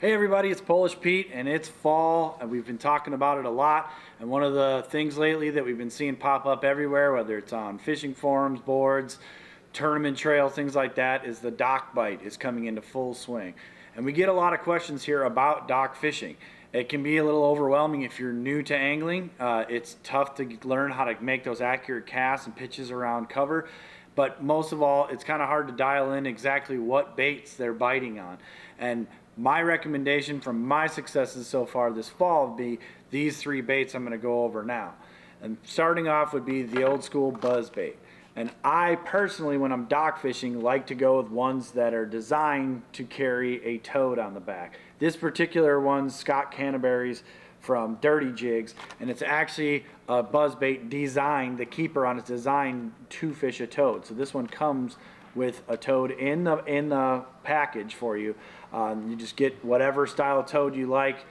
Hey everybody, it's Polish Pete and it's fall and we've been talking about it a lot, and one of the things lately that we've been seeing pop up everywhere, whether it's on fishing forums, boards, tournament trails, things like that, is the dock bite is coming into full swing. And we get a lot of questions here about dock fishing. It can be a little overwhelming if you're new to angling. It's tough to learn how to make those accurate casts and pitches around cover. But most of all, it's kind of hard to dial in exactly what baits they're biting on. And my recommendation from my successes so far this fall would be these three baits I'm going to go over now. And starting off would be the old school buzzbait. And I personally, when I'm dock fishing, like to go with ones that are designed to carry a toad on the back. This particular one's Scott Canterbury's from Dirty Jigs, and it's actually a buzzbait designed, the keeper on it's designed to fish a toad. So this one comes with a toad in the package for you. You just get whatever style of toad you like.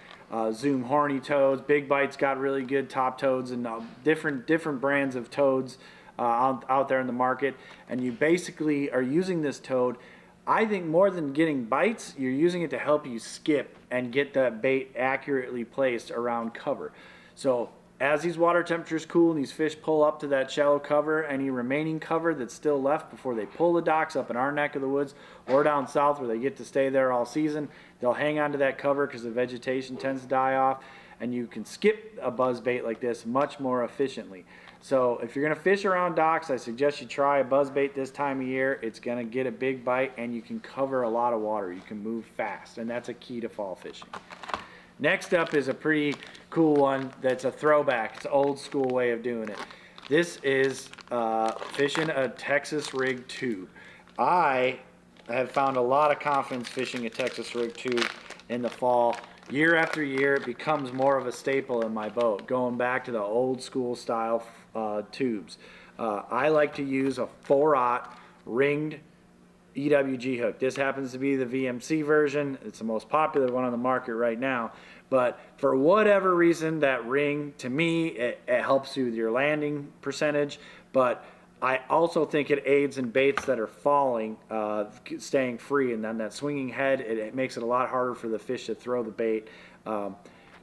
Zoom horny toads, Big Bite's got really good top toads, and different brands of toads out there in the market. And you basically are using this toad, I think, more than getting bites, you're using it to help you skip and get that bait accurately placed around cover. So as these water temperatures cool and these fish pull up to that shallow cover, any remaining cover that's still left before they pull the docks up in our neck of the woods or down south where they get to stay there all season, they'll hang onto that cover because the vegetation tends to die off, and you can skip a buzzbait like this much more efficiently. So if you're going to fish around docks, I suggest you try a buzzbait this time of year. It's going to get a big bite and you can cover a lot of water. You can move fast, and that's a key to fall fishing. Next up is a pretty cool one that's a throwback. It's an old school way of doing it. This is fishing a Texas rig tube. I have found a lot of confidence fishing a Texas rig tube in the fall. Year after year, it becomes more of a staple in my boat, going back to the old school style tubes. I like to use a 4/0 ringed EWG hook. This happens to be the VMC version. It's the most popular one on the market right now. But for whatever reason, that ring, to me, it helps you with your landing percentage. But I also think it aids in baits that are falling, staying free, and then that swinging head, it makes it a lot harder for the fish to throw the bait.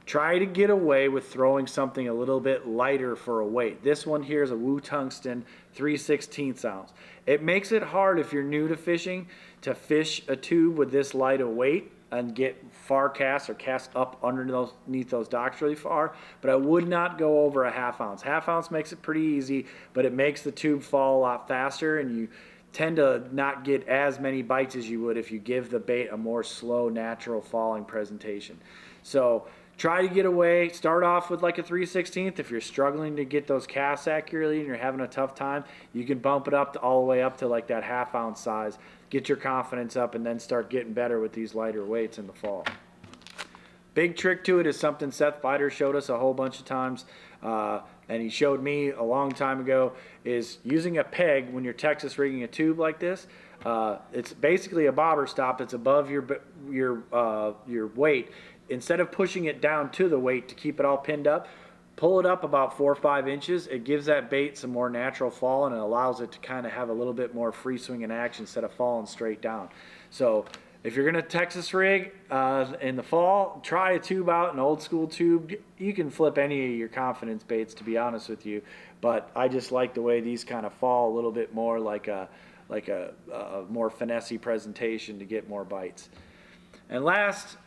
Try to get away with throwing something a little bit lighter for a weight. This one here is a Wu Tungsten 3/16 ounce. It makes it hard if you're new to fishing to fish a tube with this light a weight and get far casts or cast up underneath those docks really far, but I would not go over a 1/2 ounce. 1/2 ounce makes it pretty easy, but it makes the tube fall a lot faster, and you tend to not get as many bites as you would if you give the bait a more slow, natural falling presentation. So try to get away. Start off with like a 3/16. If you're struggling to get those casts accurately and you're having a tough time, you can bump it up all the way up to like that 1/2 ounce size. Get your confidence up and then start getting better with these lighter weights in the fall. Big trick to it is something Seth Biter showed us a whole bunch of times, and he showed me a long time ago, is using a peg when you're Texas rigging a tube like this. It's basically a bobber stop that's above your weight. Instead of pushing it down to the weight to keep it all pinned up, pull it up about 4 or 5 inches. It gives that bait some more natural fall, and it allows it to kind of have a little bit more free swinging action instead of falling straight down. So if you're going to Texas rig in the fall, try a tube out, an old school tube. You can flip any of your confidence baits, to be honest with you, but I just like the way these kind of fall a little bit more like a more finessey presentation to get more bites. And last,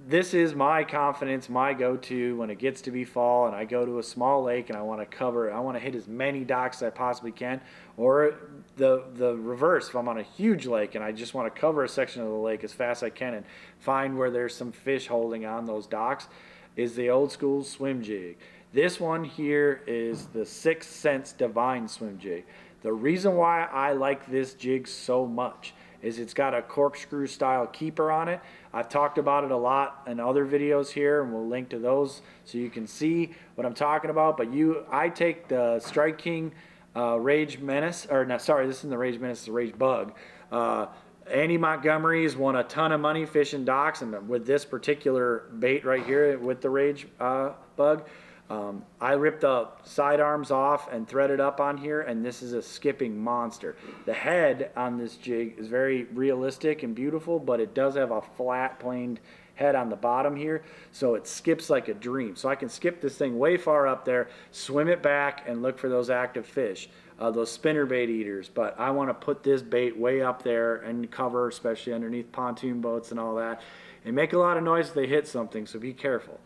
this is my confidence, my go-to when it gets to be fall and I go to a small lake and I want to hit as many docks as I possibly can, or the reverse, if I'm on a huge lake and I just want to cover a section of the lake as fast as I can and find where there's some fish holding on those docks, is the old school swim jig. This one here is the 6th Sense Divine swim jig. The reason why I like this jig so much is it's got a corkscrew style keeper on it. I've talked about it a lot in other videos here, and we'll link to those so you can see what I'm talking about. But I take the Strike King Rage Menace, or no, sorry, this isn't the Rage Menace, it's the Rage Bug. Andy Montgomery's won a ton of money fishing docks, and with this particular bait right here with the Rage Bug, I ripped the side arms off and threaded up on here, and this is a skipping monster. The head on this jig is very realistic and beautiful, but it does have a flat planed head on the bottom here, so it skips like a dream. So I can skip this thing way far up there, swim it back, and look for those active fish, those spinnerbait eaters. But I want to put this bait way up there and cover, especially underneath pontoon boats and all that, and make a lot of noise if they hit something, so be careful.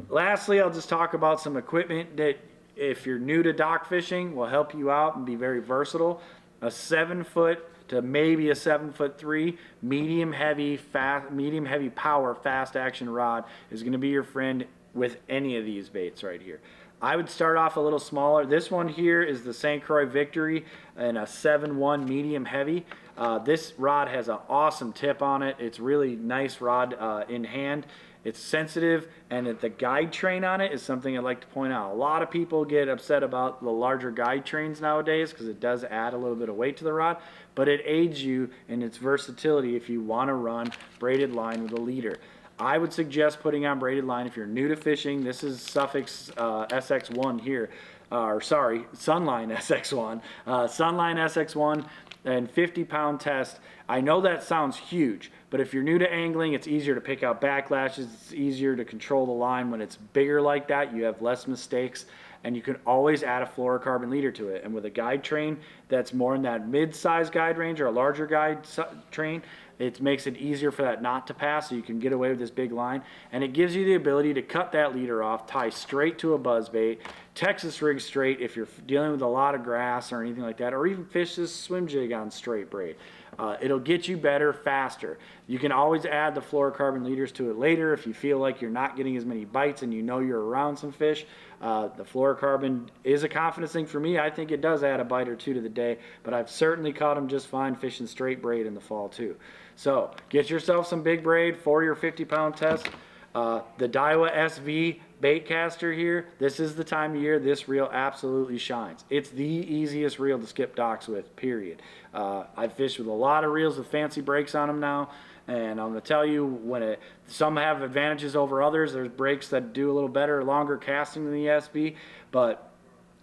Lastly, I'll just talk about some equipment that, if you're new to dock fishing, will help you out and be very versatile. A 7-foot to maybe a 7'3" medium heavy power fast action rod is going to be your friend with any of these baits right here. I would start off a little smaller. This one here is the St. Croix Victory and a 7'1" medium heavy. This rod has an awesome tip on it. It's really nice rod in hand. It's sensitive, and the guide train on it is something I'd like to point out. A lot of people get upset about the larger guide trains nowadays because it does add a little bit of weight to the rod, but it aids you in its versatility if you want to run braided line with a leader. I would suggest putting on braided line if you're new to fishing. This is Suffolk's SX1 here, Sunline SX1. Sunline SX1 and 50-pound test. I know that sounds huge, but if you're new to angling, it's easier to pick out backlashes. It's easier to control the line when it's bigger like that. You have less mistakes, and you can always add a fluorocarbon leader to it. And with a guide train that's more in that mid-size guide range or a larger guide train, it makes it easier for that knot to pass, so you can get away with this big line. And it gives you the ability to cut that leader off, tie straight to a buzzbait, Texas rig straight if you're dealing with a lot of grass or anything like that, or even fish this swim jig on straight braid. It'll get you better faster. You can always add the fluorocarbon leaders to it later if you feel like you're not getting as many bites and you know you're around some fish. The fluorocarbon is a confidence thing for me. I think it does add a bite or two to the day, but I've certainly caught them just fine fishing straight braid in the fall too. So get yourself some big braid for your 50-pound test. The Daiwa SV Baitcaster here, this is the time of year this reel absolutely shines. It's the easiest reel to skip docks with, period. I've fished with a lot of reels with fancy brakes on them now, and I'm going to tell you, some have advantages over others. There's brakes that do a little better, longer casting than the SV, but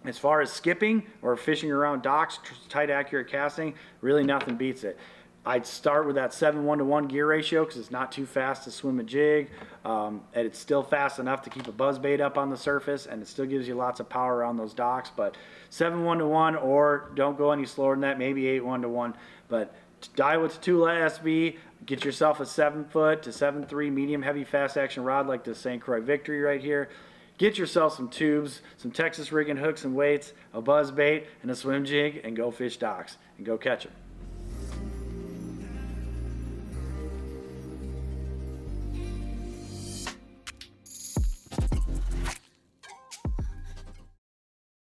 as far as skipping or fishing around docks, tight, accurate casting, really nothing beats it. I'd start with that 7:1 gear ratio because it's not too fast to swim a jig, and it's still fast enough to keep a buzzbait up on the surface, and it still gives you lots of power around those docks. But 7:1, or don't go any slower than that, maybe 8:1. But Daiwa Tula SV, get yourself a 7-foot to 7'3" medium heavy fast action rod like the St. Croix Victory right here. Get yourself some tubes, some Texas rigging hooks and weights, a buzzbait, and a swim jig, and go fish docks and go catch them.